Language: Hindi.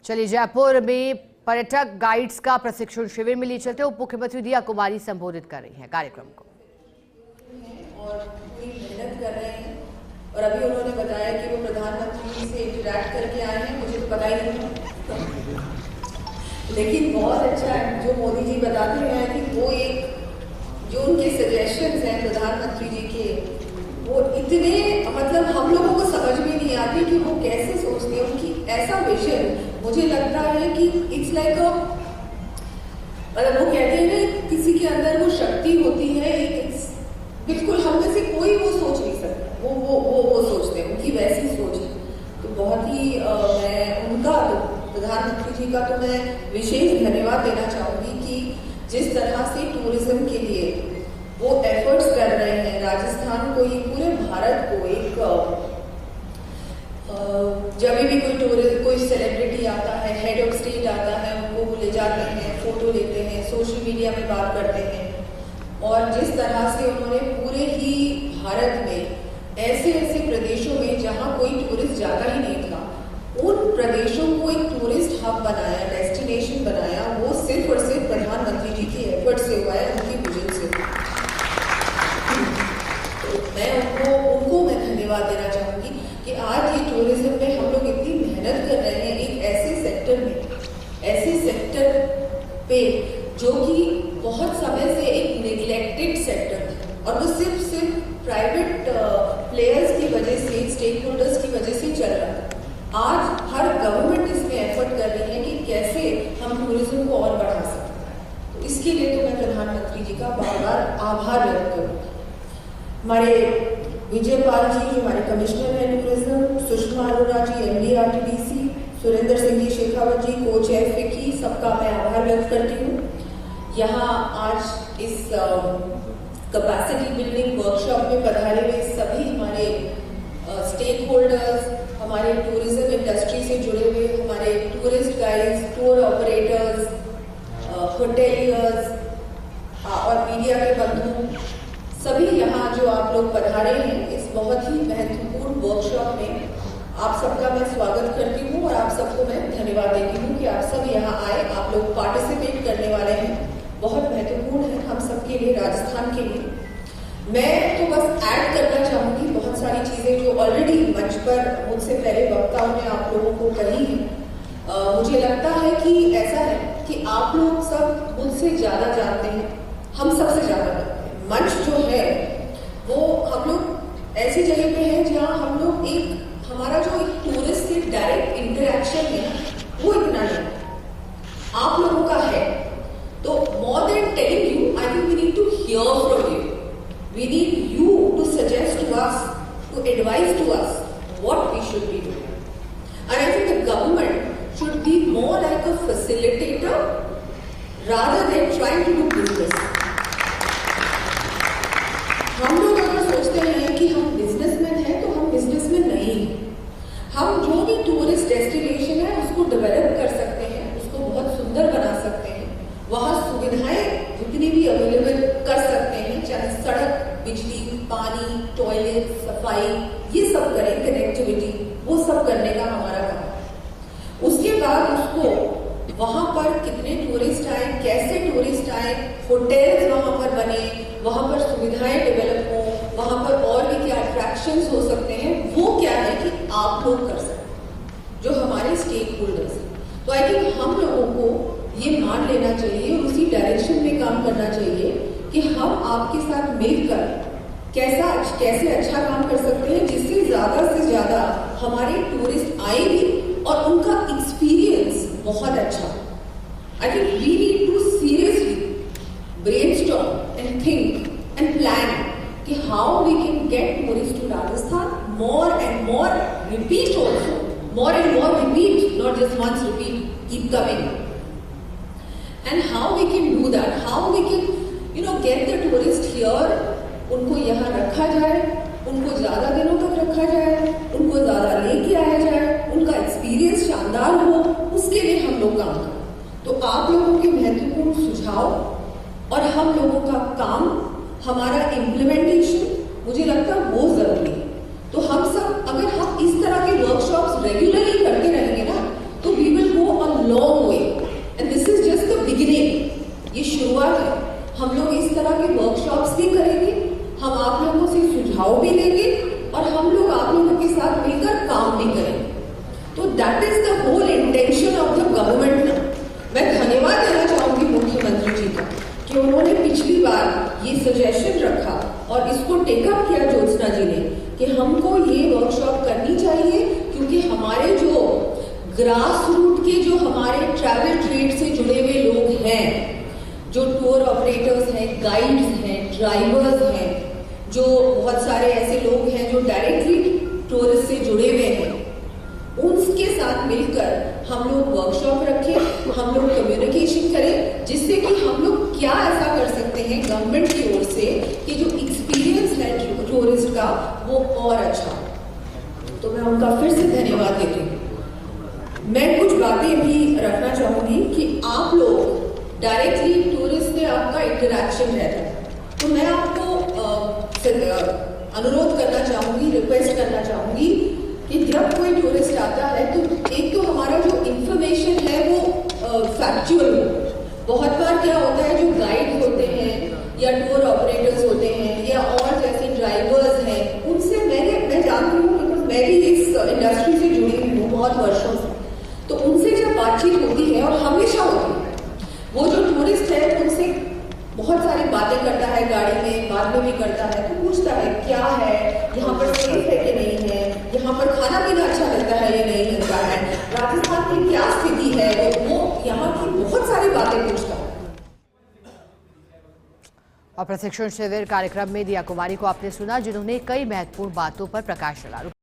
चलिए, जयपुर में पर्यटक गाइड्स का प्रशिक्षण शिविर में लिए चलते उप मुख्यमंत्री दिया कुमारी संबोधित कर रही हैं कार्यक्रम को और पूरी मेहनत कर रहे हैं। और अभी उन्होंने बताया कि वो प्रधानमंत्री से इंटरैक्ट करके आए हैं, मुझे तो पता ही नहीं था। लेकिन बहुत अच्छा है जो मोदी जी बताते हैं कि वो एक जो उनके सजेशंस हैं प्रधानमंत्री जी के, वो इतने मतलब हम लोगों को समझ में नहीं आती कि वो कैसे सोचते हैं। उनकी ऐसा विजन मुझे लगता है कि इट्स लाइक मतलब वो कहते हैं ना किसी के अंदर वो शक्ति होती है, बिल्कुल हम में से कोई वो सोच नहीं सकता, वो सोचते हैं, उनकी वैसी सोच है। तो बहुत ही मैं उनका प्रधानमंत्री जी का तो मैं विशेष धन्यवाद देना चाहूंगी कि जिस तरह से टूरिज्म के लिए वो एफर्ट्स कर रहे हैं, राजस्थान को ही पूरे भारत को एक जब भी कोई सेलिब्रिटी आता है, हेड ऑफ स्टेट आता है, उनको वो ले जाते हैं, फोटो लेते हैं, सोशल मीडिया में बात करते हैं। और जिस तरह से उन्होंने पूरे ही भारत में ऐसे ऐसे प्रदेशों में जहां कोई टूरिस्ट जाता ही नहीं था, उन प्रदेशों को एक टूरिस्ट हब बनाया, डेस्टिनेशन बनाया, वो सिर्फ और सिर्फ प्रधानमंत्री जी के एफर्ट से हुआ है, उनकी विजन से। तो मैं उनको मैं धन्यवाद देना चाहूंगी कि आज ये टूरिज्म में हम लोग इतनी मेहनत कर रहे हैं एक ऐसे सेक्टर में, ऐसे सेक्टर पे जो कि बहुत समय से एक नेग्लेक्टेड सेक्टर था और वो सिर्फ प्राइवेट प्लेयर्स की वजह से, स्टेक होल्डर्स की वजह से चल रहा था। आज हर गवर्नमेंट इसमें एफर्ट कर रही है कि कैसे हम टूरिज्म को और बढ़ा सकते हैं। तो इसके लिए तो मैं प्रधानमंत्री जी का बार बार आभार व्यक्त करूँगी। हमारे विजय पाल जी जो हमारे कमिश्नर हैं टूरिज्म, सुषमा अरोड़ा जी MD RTDC, सुरेंद्र सिंह जी शेखावत जी कोच FA, सबका मैं आभार व्यक्त करती हूँ। यहाँ आज इस कैपेसिटी बिल्डिंग वर्कशॉप में पधारे हुए सभी हमारे स्टेक होल्डर्स, हमारे टूरिज्म इंडस्ट्री से जुड़े हुए हमारे tourist guides, tour operators, hoteliers और मीडिया के बंधु, सभी यहाँ जो आप लोग पधारे हैं इस बहुत ही महत्वपूर्ण वर्कशॉप में, आप सबका मैं स्वागत करती हूँ और आप सबको मैं धन्यवाद देती हूँ कि आप सब यहाँ आए, आप लोग पार्टिसिपेट करने वाले हैं। बहुत महत्वपूर्ण है हम सबके लिए, राजस्थान के लिए। मैं तो बस ऐड करना चाहूंगी बहुत सारी चीजें जो ऑलरेडी मंच पर मुझसे पहले वक्ताओं ने आप लोगों को कही है। मुझे लगता है कि ऐसा है कि आप लोग सब मुझसे ज्यादा जानते हैं, हम सबसे ज्यादा जानते हैं। मंच जो है वो हम लोग ऐसी जगह पे है जहाँ हम लोग हमारा जो एक टूरिस्ट से डायरेक्ट इंटरेक्शन है वो इतना नहीं आप लोगों का है। तो more than telling you, I think we need to hear from you, we need you to suggest to us, to advise to us what we should be doing. And I think the government should be more like a facilitator rather than trying to do business. हम लोग अगर सोचते हैं कि हम बिजनेसमैन हैं तो हम बिजनेसमैन नहीं हैं। हम जो भी टूरिस्ट डेस्टिनेशन है उसको डेवलप कर सकते हैं, उसको बहुत सुंदर बना सकते हैं, वहाँ सुविधाएं जितनी भी अवेलेबल कर सकते हैं, चाहे सड़क, बिजली, पानी, टॉयलेट, सफाई, ये सब करें, कनेक्टिविटी, वो सब करने का हमारा काम। उसके बाद उसको वहां पर कितने टूरिस्ट आए, कैसे टूरिस्ट आए, होटल्स वहां पर बने, वहां पर सुविधाएं डेवलप हो, वहां पर और भी क्या अट्रैक्शंस हो सकते हैं, वो क्या है कि आप लोग कर सकते हैं जो हमारे स्टेक होल्डर्स हैं। तो आई थिंक हम लोगों को ये मान लेना चाहिए, उसी डायरेक्शन में काम करना चाहिए कि हम आपके साथ मिलकर कैसे अच्छा काम कर सकते हैं जिससे ज्यादा से ज्यादा हमारे टूरिस्ट आए भी और उनका एक्सपीरियंस बहुत अच्छा। I think we need to seriously brainstorm and think and plan कि how we can get tourists to Rajasthan, more and more repeat also, more and more repeat, not just once repeat, keep coming. And how we can do that, how we can get the tourist here, उनको यहाँ रखा जाए, उनको ज्यादा दिनों तक रखा जाए, उनको ज्यादा लेके आया जाए, उनका एक्सपीरियंस शानदार हो, उसके लिए हम लोग काम करें। तो आप लोगों के महत्वपूर्ण सुझाव और हम लोगों का काम, हमारा इम्प्लीमेंटेशन, मुझे लगता है वो जरूरी है। तो हम सब अगर हम इस तरह के वर्कशॉप्स रेगुलरली करते रहेंगे ना तो वी विल गो कि उन्होंने पिछली बार ये सजेशन रखा और इसको टेकअप किया ज्योत्सना जी ने कि हमको ये वर्कशॉप करनी चाहिए, क्योंकि हमारे जो ग्रास रूट के जो हमारे ट्रैवल ट्रेड से जुड़े हुए लोग हैं, जो टूर ऑपरेटर्स हैं, गाइड्स हैं, ड्राइवर्स हैं, जो बहुत सारे ऐसे लोग हैं जो डायरेक्टली टूरिस्ट से जुड़े हुए हैं, उनके साथ मिलकर हम लोग वर्कशॉप रखें, हम लोग कम्युनिकेशन करें, जिससे कि हम लोग क्या ऐसा कर सकते हैं गवर्नमेंट की ओर से कि जो एक्सपीरियंस है टूरिस्ट का वो और अच्छा। तो मैं उनका फिर से धन्यवाद देती हूँ। मैं कुछ बातें भी रखना चाहूंगी कि आप लोग डायरेक्टली टूरिस्ट से आपका इंटरेक्शन रहता है, तो मैं आपको अनुरोध करना चाहूंगी, रिक्वेस्ट करना चाहूंगी कि जब कोई टूरिस्ट आता है तो एक तो हमारा जो इंफॉर्मेशन है वो फैक्चुअल हो। बहुत बार क्या होता है, जो गाइड होते हैं या टूर ऑपरेटर्स होते हैं या और जैसे ड्राइवर्स हैं, उनसे मैं जानती हूँ, बिकॉज मैं भी इस इंडस्ट्री से जुड़ी हुई हूँ बहुत वर्षों से, तो उनसे जब बातचीत होती है और हमेशा होती है, वो जो टूरिस्ट है उनसे बहुत सारी बातें करता है, गाड़ी में बाद में भी करता है, तो पूछता है क्या है यहाँ पर, सेफ है कि नहीं है, यहाँ पर खाना पीना अच्छा लगता है या नहीं लगता है, राजस्थान की क्या स्थिति है, वो यहाँ की बहुत सारी बातें पूछता है। और प्रशिक्षण शिविर कार्यक्रम में दिया कुमारी को आपने सुना, जिन्होंने कई महत्वपूर्ण बातों पर प्रकाश डाला।